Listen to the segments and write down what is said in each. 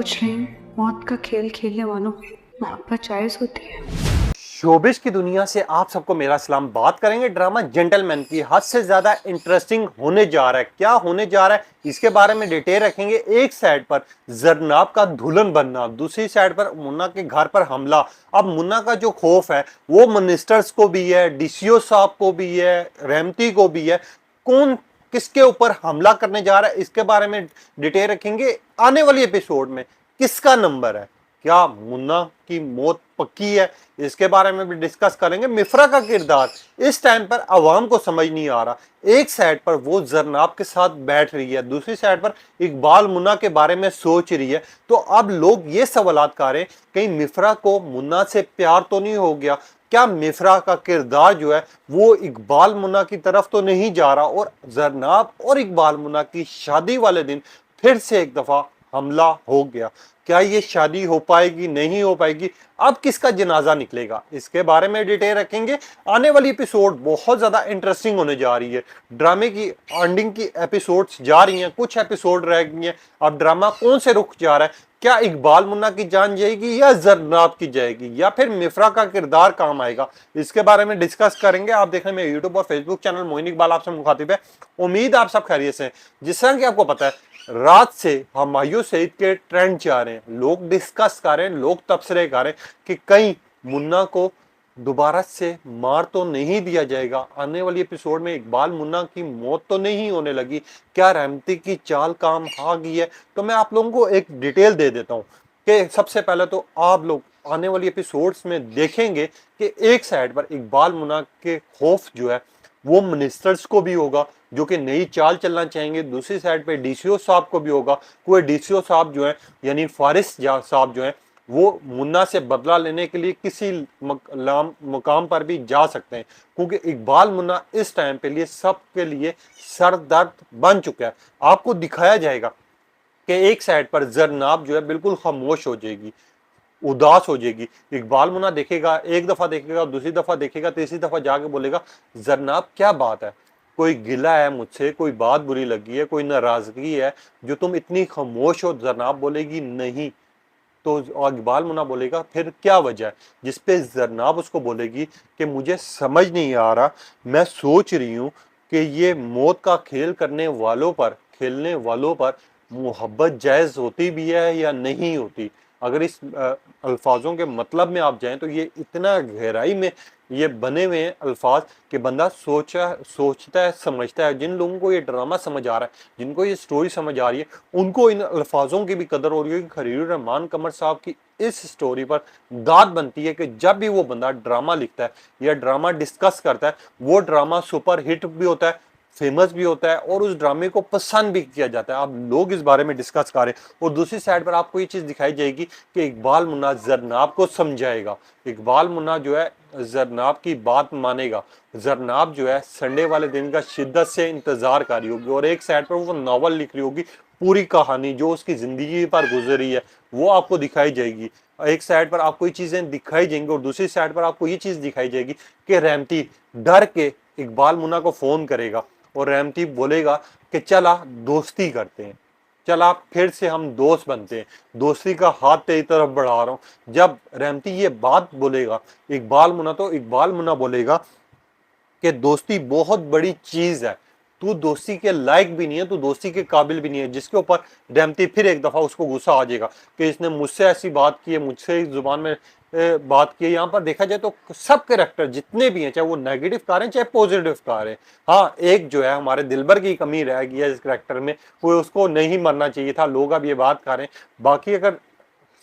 सोच रही हूँ मौत का खेल खेलने वालों में मोहब्बत जायज होती है। शोबिश की दुनिया से आप सबको मेरा सलाम। बात करेंगे ड्रामा जेंटलमैन की। हद से ज्यादा इंटरेस्टिंग होने जा रहा है। क्या होने जा रहा है इसके बारे में डिटेल रखेंगे। एक साइड पर जरनाब का दुल्हन बनना, दूसरी साइड पर मुन्ना के घर पर हमला। अब मुन्ना का जो खौफ है वो मिनिस्टर्स को भी है, डीसीओ साहब को भी है, रहमती को भी है। कौन किसके ऊपर हमला करने जा रहा है इसके बारे में डिटेल रखेंगे। आने वाली एपिसोड में किसका नंबर है, क्या मुन्ना की मौत पक्की है, इसके बारे में भी डिस्कस करेंगे। मिफ्रा का किरदार इस टाइम पर आवाम को समझ नहीं आ रहा। एक साइड पर वो जरनाब के साथ बैठ रही है, दूसरी साइड पर इकबाल मुन्ना के बारे में सोच रही है। तो अब लोग ये सवालात कर रहे हैं कहीं मिफ्रा को मुन्ना से प्यार तो नहीं हो गया, क्या मिफ्रा का किरदार जो है वो इकबाल मुन्ना की तरफ तो नहीं जा रहा, और जरनाब और इकबाल मुन्ना की शादी वाले दिन फिर से एक दफा हमला हो गया। क्या ये शादी हो पाएगी, नहीं हो पाएगी, अब किसका जनाजा निकलेगा, इसके बारे में डिटेल रखेंगे। आने वाली एपिसोड बहुत ज्यादा इंटरेस्टिंग होने जा रही है। ड्रामे की एंडिंग की एपिसोड्स जा रही हैं, कुछ एपिसोड रह गई हैं। अब ड्रामा कौन से रुख जा रहा है, क्या इकबाल मुन्ना की जान जाएगी या जरनाब की जाएगी, या फिर मिफ्रा का किरदार काम आएगा, इसके बारे में डिस्कस करेंगे। आप देख रहे हैं मेरे यूट्यूब और फेसबुक चैनल मोइन इकबाल आपसे मुखातिब है। उम्मीद आप सब खैरियत से हैं। जिस तरह की आपको पता है रात से हुमायूं सईद के ट्रेंड जा रहे हैं, लोग डिस्कस कर रहे हैं, लोग तबसरे कर रहे हैं कि कहीं मुन्ना को दोबारा से मार तो नहीं दिया जाएगा। आने वाली एपिसोड में इकबाल मुन्ना की मौत तो नहीं होने लगी, क्या रहमती की चाल काम आ गई है। तो मैं आप लोगों को एक डिटेल दे देता हूं कि सबसे पहले तो आप लोग आने वाली एपिसोड्स में देखेंगे कि एक साइड पर इकबाल मुन्ना के खौफ जो है वो मिनिस्टर्स को भी होगा जो कि नई चाल चलना चाहेंगे, दूसरी साइड पे डीसीओ साहब को भी होगा। कोई डीसीओ साहब जो है यानी फारिस साहब जो है वो मुन्ना से बदला लेने के लिए किसी मुकाम पर भी जा सकते हैं, क्योंकि इकबाल मुन्ना इस टाइम पे लिए सबके लिए सर दर्द बन चुका है। आपको दिखाया जाएगा कि एक साइड पर जरनाब जो है बिल्कुल खामोश हो जाएगी, उदास हो जाएगी। इकबाल मुन्ना देखेगा, एक दफा देखेगा, दूसरी दफा देखेगा, तीसरी दफा जाके बोलेगा जरनाब क्या बात है, कोई गिला है मुझसे, कोई बात बुरी लगी है, कोई नाराजगी है जो तुम इतनी खामोश हो। जरनाब बोलेगी नहीं, तो इकबाल मुन्ना बोलेगा फिर क्या वजह है, जिसपे जरनाब उसको बोलेगी कि मुझे समझ नहीं आ रहा, मैं सोच रही हूँ कि ये मौत का खेल करने वालों पर, खेलने वालों पर मोहब्बत जायज होती भी है या नहीं होती। अगर इस अल्फाजों के मतलब में आप जाएं तो ये इतना गहराई में ये बने हुए हैं अल्फाज कि बंदा सोचता है, समझता है। जिन लोगों को ये ड्रामा समझ आ रहा है, जिनको ये स्टोरी समझ आ रही है, उनको इन अल्फाजों की भी कदर हो रही है कि खलीलुर रहमान कमर साहब की इस स्टोरी पर दाद बनती है कि जब भी वो बंदा ड्रामा लिखता है या ड्रामा डिस्कस करता है, वो ड्रामा सुपर हिट भी होता है, फेमस भी होता है और उस ड्रामे को पसंद भी किया जाता है। आप लोग इस बारे में डिस्कस करें। और दूसरी साइड पर आपको ये चीज दिखाई जाएगी कि इकबाल मुन्ना जरनाब को समझाएगा, इकबाल मुन्ना जो है जरनाब की बात मानेगा। जरनाब जो है संडे वाले दिन का शिद्दत से इंतजार कर रही होगी और एक साइड पर वो नॉवल लिख रही होगी, पूरी कहानी जो उसकी जिंदगी पर गुजरी है वो आपको दिखाई जाएगी। एक साइड पर आपको ये चीजें दिखाई जाएंगी और दूसरी साइड पर आपको ये चीज दिखाई जाएगी कि रहमती डर के इकबाल मुन्ना को फोन करेगा और रहमती बोलेगा कि चला दोस्ती करते हैं, चला फिर से हम दोस्त बनते हैं, दोस्ती का हाथ तेरी तरफ बढ़ा रहा हूं। जब रहमती ये बात बोलेगा इकबाल मुन्ना बोलेगा कि दोस्ती बहुत बड़ी चीज है, तू दोस्ती के लायक भी नहीं है, तू दोस्ती के काबिल भी नहीं है। जिसके ऊपर रहमती फिर एक दफा उसको गुस्सा आ जाएगा कि इसने मुझसे ऐसी बात की है, मुझसे जुबान में बात की है। यहाँ पर देखा जाए तो सब कैरेक्टर जितने भी हैं, चाहे वो नेगेटिव कार हैं चाहे पॉजिटिव कार हैं, हाँ एक जो है हमारे दिलबर की कमी रह गई है इस कैरेक्टर में, वो उसको नहीं मरना चाहिए था, लोग अब ये बात कर रहे हैं। बाकी अगर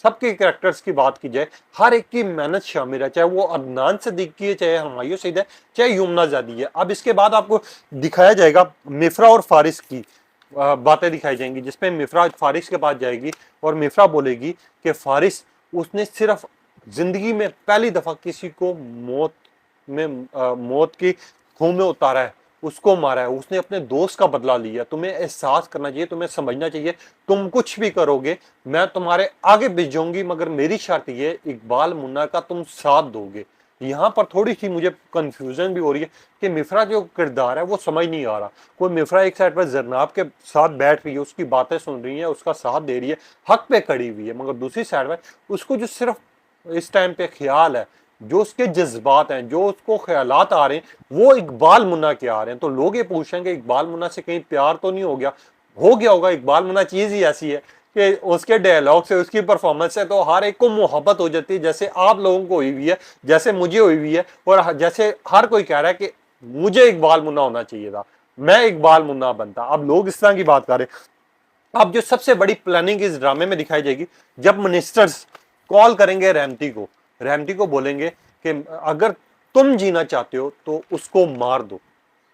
सबके कैरेक्टर्स की बात की जाए, हर एक की मेहनत शामिल है, चाहे वो अदनान सिद्दीकी है, चाहे हुमायूं सईद है, चाहे युमना ज़ादी है। अब इसके बाद आपको दिखाया जाएगा मिफ्रा और फारिस की बातें दिखाई जाएंगी, जिसमें मिफ्रा फारिस के पास जाएगी और मिफ्रा बोलेगी कि फारिस उसने सिर्फ जिंदगी में पहली दफा किसी को मौत की खूह में उतारा है, उसको मारा है, उसने अपने दोस्त का बदला लिया। तुम्हें एहसास करना चाहिए, तुम्हें समझना चाहिए, तुम कुछ भी करोगे मैं तुम्हारे आगे भिजूंगी, मगर मेरी शर्त ये इकबाल मुन्ना का तुम साथ दोगे। यहाँ पर थोड़ी सी मुझे कंफ्यूजन भी हो रही है कि मिफ्रा जो किरदार है वो समझ नहीं आ रहा। कोई मिफ्रा एक साइड पर जरनाब के साथ बैठ रही है, उसकी बातें सुन रही है, उसका साथ दे रही है, हक पे खड़ी हुई है, मगर दूसरी साइड पर उसको जो सिर्फ इस टाइम पे ख्याल है, जो उसके जज्बात हैं, जो उसको ख्यालात आ रहे हैं वो इकबाल मुन्ना के आ रहे हैं। तो लोग ये पूछ रहे हैं कि इकबाल मुन्ना से कहीं प्यार तो नहीं हो गया होगा। इकबाल मुन्ना चीज ही ऐसी है कि उसके डायलॉग से, उसकी परफॉर्मेंस से तो हर एक को मोहब्बत हो जाती है, जैसे आप लोगों को हुई हुई है, जैसे मुझे हुई हुई है, और जैसे हर कोई कह रहा है कि मुझे इकबाल मुन्ना होना चाहिए था, मैं इकबाल मुन्ना बनता। अब लोग इस तरह की बात कर रहे हैं। अब जो सबसे बड़ी प्लानिंग इस ड्रामे में दिखाई जाएगी, जब मिनिस्टर्स कॉल करेंगे रहमती को बोलेंगे कि अगर तुम जीना चाहते हो तो उसको मार दो,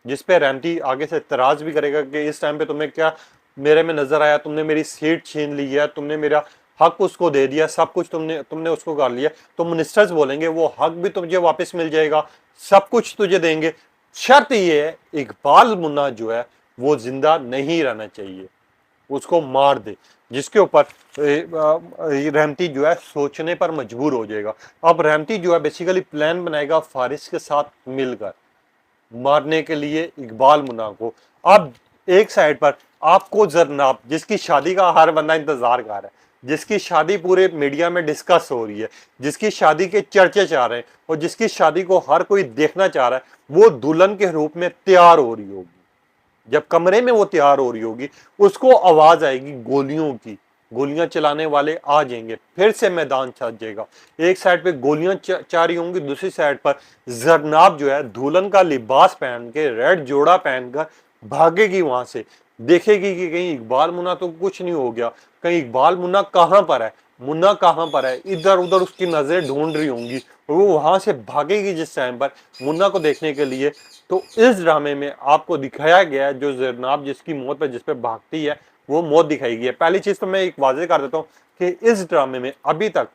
जिस पे रहमती आगे से इतराज भी करेगा कि इस टाइम पे तुम्हें क्या मेरे में नजर आया, तुमने मेरी सीट छीन ली है, तुमने मेरा हक उसको दे दिया, सब कुछ तुमने उसको कर लिया। तो मिनिस्टर्स बोलेंगे वो हक भी तुझे वापस मिल जाएगा, सब कुछ तुझे देंगे, शर्त ये है इकबाल मुन्ना जो है वो जिंदा नहीं रहना चाहिए, उसको मार दे। जिसके ऊपर रहमती जो है सोचने पर मजबूर हो जाएगा। अब रहमती जो है बेसिकली प्लान बनाएगा फारिस के साथ मिलकर मारने के लिए इकबाल मुन्ना को। अब एक साइड पर आपको जरनाब, जिसकी शादी का हर बंदा इंतजार कर रहा है, जिसकी शादी पूरे मीडिया में डिस्कस हो रही है, जिसकी शादी के चर्चे चाह रहे हैं और जिसकी शादी को हर कोई देखना चाह रहा है, वो दुल्हन के रूप में तैयार हो रही होगी। जब कमरे में वो तैयार हो रही होगी, उसको आवाज आएगी गोलियों की, गोलियां चलाने वाले आ जाएंगे, फिर से मैदान छट जाएगा। एक साइड पे गोलियां चाह रही होंगी, दूसरी साइड पर जरनाब जो है दुल्हन का लिबास पहन के, रेड जोड़ा पहनकर भागेगी वहां से, देखेगी कि कहीं इकबाल मुन्ना तो कुछ नहीं हो गया, कहीं इकबाल मुन्ना कहां पर है, मुन्ना कहां पर है, इधर उधर उसकी नजरें ढूंढ रही होंगी और वो वहां से भागेगी जिस टाइम पर मुन्ना को देखने के लिए। तो इस ड्रामे में आपको दिखाया गया है जो जरनाब जिसकी मौत पे जिस पे भागती है वो मौत दिखाई गई है। पहली चीज तो मैं एक वाजे कर देता हूँ कि इस ड्रामे में अभी तक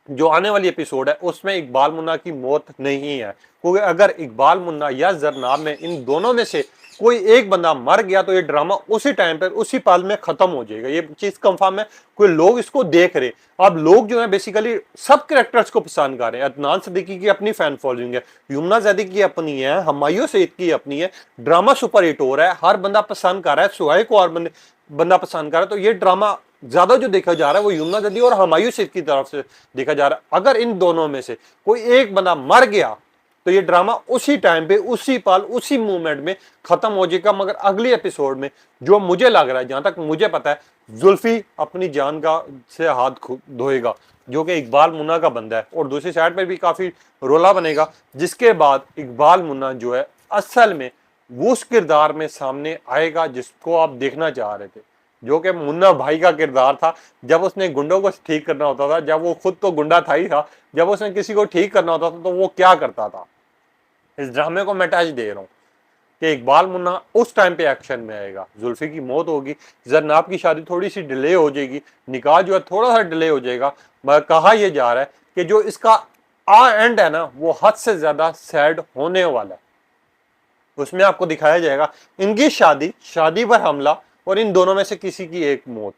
जो आने वाली एपिसोड है उसमें इकबाल मुन्ना की मौत नहीं है, क्योंकि अगर इकबाल मुन्ना या जरनाब में इन दोनों में से कोई एक बंदा मर गया तो ये ड्रामा उसी टाइम पर उसी पल में खत्म हो जाएगा, ये चीज कंफर्म है। कोई लोग इसको देख रहे, अब लोग जो है बेसिकली सब कैरेक्टर्स को पसंद कर रहे हैं। अदनान सिद्दीकी की अपनी फैन फॉलोइंग है, यमुना जैदी की अपनी है, हुमायूं सईद की अपनी है, ड्रामा सुपर हिट हो रहा है, हर बंदा पसंद कर रहा है, सुहाई को और बंदा पसंद कर रहा है। तो ये ड्रामा ज्यादा जो देखा जा रहा है वो यमुना जदी और हुमायूं सईद की तरफ से देखा जा रहा है। अगर इन दोनों में से कोई एक बंदा मर गया तो ये ड्रामा उसी टाइम पे, उसी पल, उसी मूवमेंट में खत्म हो जाएगा। मगर अगली एपिसोड में जो मुझे लग रहा है, जहां तक मुझे पता है, जुल्फी अपनी जान का से हाथ धोएगा, जो कि इकबाल मुन्ना का बंदा है, और दूसरी साइड पर भी काफी रोला बनेगा, जिसके बाद इकबाल मुन्ना जो है असल में वो उस किरदार में सामने आएगा जिसको आप देखना चाह रहे थे, जो कि मुन्ना भाई का किरदार था। जब उसने गुंडों को ठीक करना होता था, जब वो खुद तो गुंडा था ही था, जब उसने किसी को ठीक करना होता था तो वो क्या करता था। इस ड्रामे को मैं टच दे रहा हूँ कि इकबाल मुन्ना उस टाइम पे एक्शन में आएगा। जुल्फी की मौत होगी, जरनाब की शादी थोड़ी सी डिले हो जाएगी, निकाह जो है थोड़ा सा डिले हो जाएगा, मगर कहा यह जा रहा है कि जो इसका एंड है ना वो हद से ज्यादा सैड होने वाला है। उसमें आपको दिखाया जाएगा इनकी शादी पर हमला और इन दोनों में से किसी की एक मौत।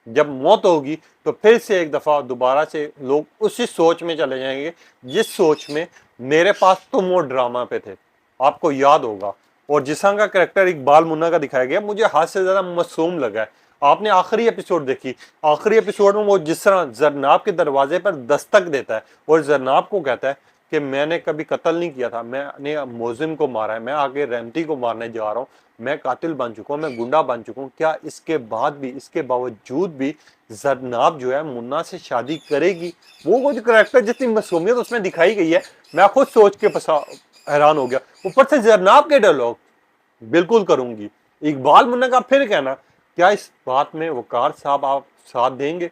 जब मौत होगी तो फिर से एक दफा दोबारा से लोग उसी सोच में चले जाएंगे जिस सोच में मेरे पास तुम वो ड्रामा पे थे, आपको याद होगा। और जिसान का कैरेक्टर इकबाल मुन्ना का दिखाया गया, मुझे हाथ से ज्यादा मासूम लगा है। आपने आखिरी एपिसोड देखी, आखिरी एपिसोड में वो जिस तरह जरनाब के दरवाजे पर दस्तक देता है और जरनाब को कहता है कि मैंने कभी कत्ल नहीं किया था, मैंने मोजिम को मारा है, मैं आगे रहमती को मारने जा रहा हूँ, मैं कातिल बन चुका हूँ, मैं गुंडा बन चुका हूँ, क्या इसके बाद भी, इसके बावजूद भी जरनाब जो है मुन्ना से शादी करेगी। वो जो करेक्टर जितनी मासूमियत उसमें दिखाई गई है, मैं खुद सोच के हैरान हो गया। ऊपर से जरनाब के डायलॉग, बिल्कुल करूंगी। इकबाल मुन्ना का फिर कहना, क्या इस बात में वकार साहब आप साथ देंगे,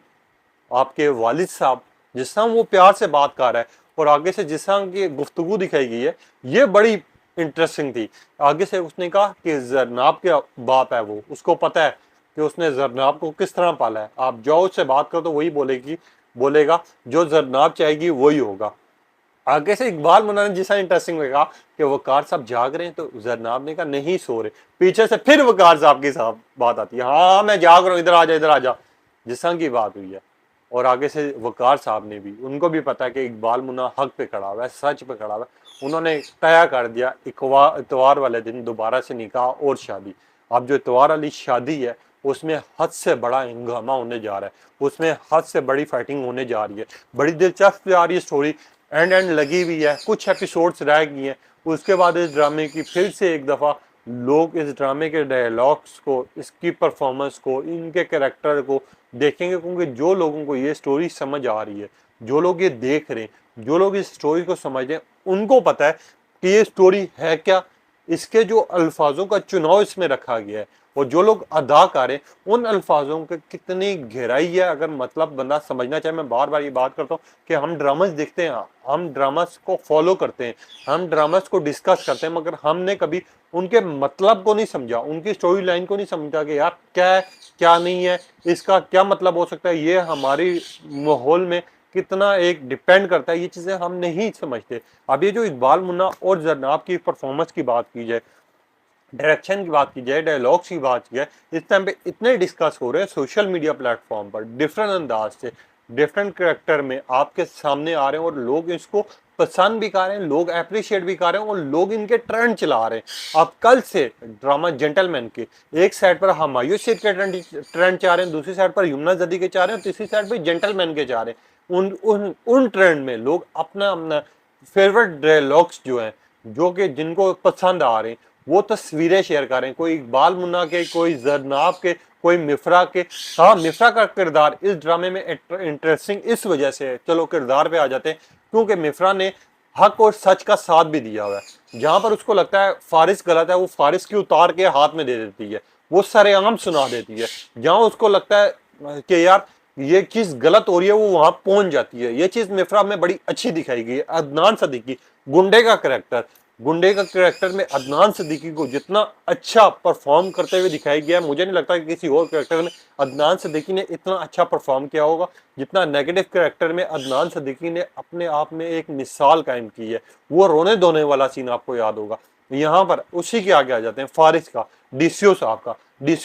आपके वालिद साहब, जिस तरह वो प्यार से बात कर रहा है और आगे से जिस तरह की गुफ्तगू दिखाई गई है ये बड़ी इंटरेस्टिंग थी। आगे से उसने कहा कि जरनाब के बाप है वो, उसको पता है कि उसने जरनाब को किस तरह पाला है, आप जाओ उससे बात करो तो वही बोलेगा जो जरनाब चाहेगी वही होगा। आगे से इकबाल मुन्ना ने जिस इंटरेस्टिंग लगा कि वकार साहब जाग रहे हैं, तो जरनाब ने कहा नहीं सो रहे, पीछे से फिर वकार साहब की बात आती है, हाँ मैं जाग रहा हूँ, इधर आ जा जिस तरह की बात हुई है। और आगे से वकार साहब ने भी, उनको भी पता है कि इकबाल मुन्ना हक पे खड़ा हुआ है, सच पे खड़ा हुआ है। उन्होंने तय कर दिया इतवार वाले दिन दोबारा से निकाह और शादी। अब जो इतवार वाली शादी है उसमें हद से बड़ा हंगामा होने जा रहा है, उसमें हद से बड़ी फाइटिंग होने जा रही है। बड़ी दिलचस्प जा रही है स्टोरी, एंड लगी हुई है, कुछ एपिसोड्स रह गई हैं। उसके बाद इस ड्रामे की फिर से एक दफ़ा लोग इस ड्रामे के डायलॉग्स को, इसकी परफॉर्मेंस को, इनके कैरेक्टर को देखेंगे, क्योंकि जो लोगों को ये स्टोरी समझ आ रही है, जो लोग ये देख रहे हैं, जो लोग इस स्टोरी को समझ रहे हैं, उनको पता है कि ये स्टोरी है क्या, इसके जो अल्फाजों का चुनाव इसमें रखा गया है और जो लोग अदा करें उन अल्फाजों के कितनी गहराई है। अगर मतलब बंदा समझना चाहे, मैं बार बार ये बात करता हूँ कि हम ड्रामास देखते हैं, हम ड्रामास को फॉलो करते हैं, हम ड्रामास को डिस्कस करते हैं, मगर हमने कभी उनके मतलब को नहीं समझा, उनकी स्टोरी लाइन को नहीं समझा कि यार क्या है क्या नहीं है, इसका क्या मतलब हो सकता है, ये हमारी माहौल में कितना एक डिपेंड करता है, ये चीजें हम नहीं समझते। अब ये जो इकबाल मुन्ना और जरनाब की परफॉर्मेंस की बात की जाए, डायरेक्शन की बात की जाए, डायलॉग्स की बात की जाए, इस टाइम पे इतने डिस्कस हो रहे हैं सोशल मीडिया प्लेटफॉर्म पर, डिफरेंट अंदाज से, डिफरेंट करेक्टर में आपके सामने आ रहे हैं और लोग इसको पसंद भी कर रहे हैं, लोग अप्रिशिएट भी कर रहे हैं और लोग इनके ट्रेंड चला रहे हैं। अब कल से ड्रामा जेंटलमैन के एक साइड पर हमायूं शेर के ट्रेंड चाह रहे हैं, दूसरी साइड पर यमुना जदी के चाह रहे हैं, तीसरी साइड पर जेंटलमैन के चाह रहे हैं। उन ट्रेंड में लोग अपना अपना फेवरेट डायलॉग्स जो हैं, जो कि जिनको पसंद आ रहे हैं, वो तस्वीरें शेयर कर रहे हैं। कोई इकबाल मुन्ना के, कोई जरनाब के, कोई मिफ्रा के। हाँ, मिफ्रा का किरदार इस ड्रामे में इंटरेस्टिंग इस वजह से है, चलो किरदार पे आ जाते हैं, क्योंकि मिफ्रा ने हक और सच का साथ भी दिया हुआ है। जहां पर उसको लगता है फारिस गलत है, वो फारिस की उतार के हाथ में दे देती है, वो सरेआम सुना देती है। जहां उसको लगता है कि यार ये चीज गलत हो रही है, वो वहां पहुंच जाती है। ये चीज मिफ्रा में बड़ी अच्छी दिखाई गई है। अदनान सदीकी गुंडे का कैरेक्टर में अदनान सिद्दीकी को जितना अच्छा परफॉर्म करते हुए दिखाया गया है, मुझे नहीं लगता कि किसी और कैरेक्टर में अदनान सिद्दीकी ने इतना अच्छा परफॉर्म किया होगा जितना नेगेटिव कैरेक्टर में अदनान सिद्दीकी ने अपने आप में एक मिसाल कायम की है। वो रोने धोने वाला सीन आपको याद होगा। यहाँ पर उसी के आगे आ जाते हैं फारिस का, डीसीओ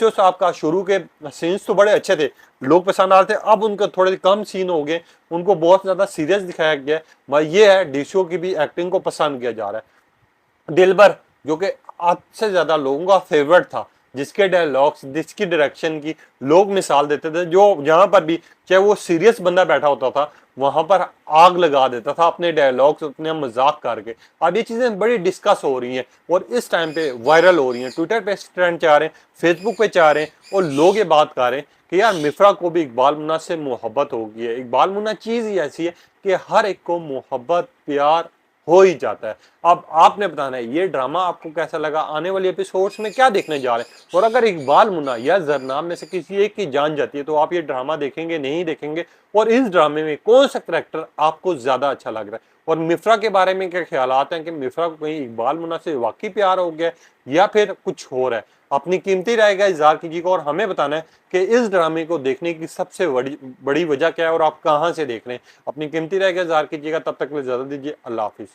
साहब का शुरू के सीन्स तो बड़े अच्छे थे, लोग पसंद आ रहे थे। अब उनका थोड़े कम सीन हो गए, उनको बहुत ज्यादा सीरियस दिखाया गया है। ये है डीसीओ की भी एक्टिंग को पसंद किया जा रहा है। दिलबर, जो कि आज से ज्यादा लोगों का फेवरेट था, जिसके डायलॉग्स, जिसकी डायरेक्शन की लोग मिसाल देते थे, जो जहां पर भी चाहे वो सीरियस बंदा बैठा होता था वहां पर आग लगा देता था अपने डायलॉग्स, अपने मजाक करके। अब ये चीजें बड़ी डिस्कस हो रही हैं और इस टाइम पे वायरल हो रही हैं, ट्विटर पे ट्रेंड चाह रहे हैं, फेसबुक पे चाह रहे हैं और लोग ये बात कर रहे हैं कि यार मिफ्रा को भी इकबाल मुन्ना से मोहब्बत हो गई है। इकबाल मुन्ना चीज ही ऐसी है कि हर एक को मोहब्बत प्यार हो ही जाता है। अब आपने बताना है ये ड्रामा आपको कैसा लगा, आने वाले एपिसोड्स में क्या देखने जा रहे हैं, और अगर इकबाल मुन्ना या जरनाब में से किसी एक की जान जाती है तो आप ये ड्रामा देखेंगे नहीं देखेंगे, और इस ड्रामे में कौन सा करेक्टर आपको ज्यादा अच्छा लग रहा है, और मिफ्रा के बारे में क्या ख्यालात हैं कि मिफ्रा को कहीं इकबाल मुन्ना से वाकई प्यार हो गया या फिर कुछ हो रहा है। अपनी कीमती राय का इजहार कीजिएगा और हमें बताना है कि इस ड्रामे को देखने की सबसे बड़ी वजह क्या है और आप कहां से देख रहे हैं। अपनी कीमती राय का इजहार कीजिएगा। तब तक के लिए इजाजत दीजिए। अल्लाह हाफिज।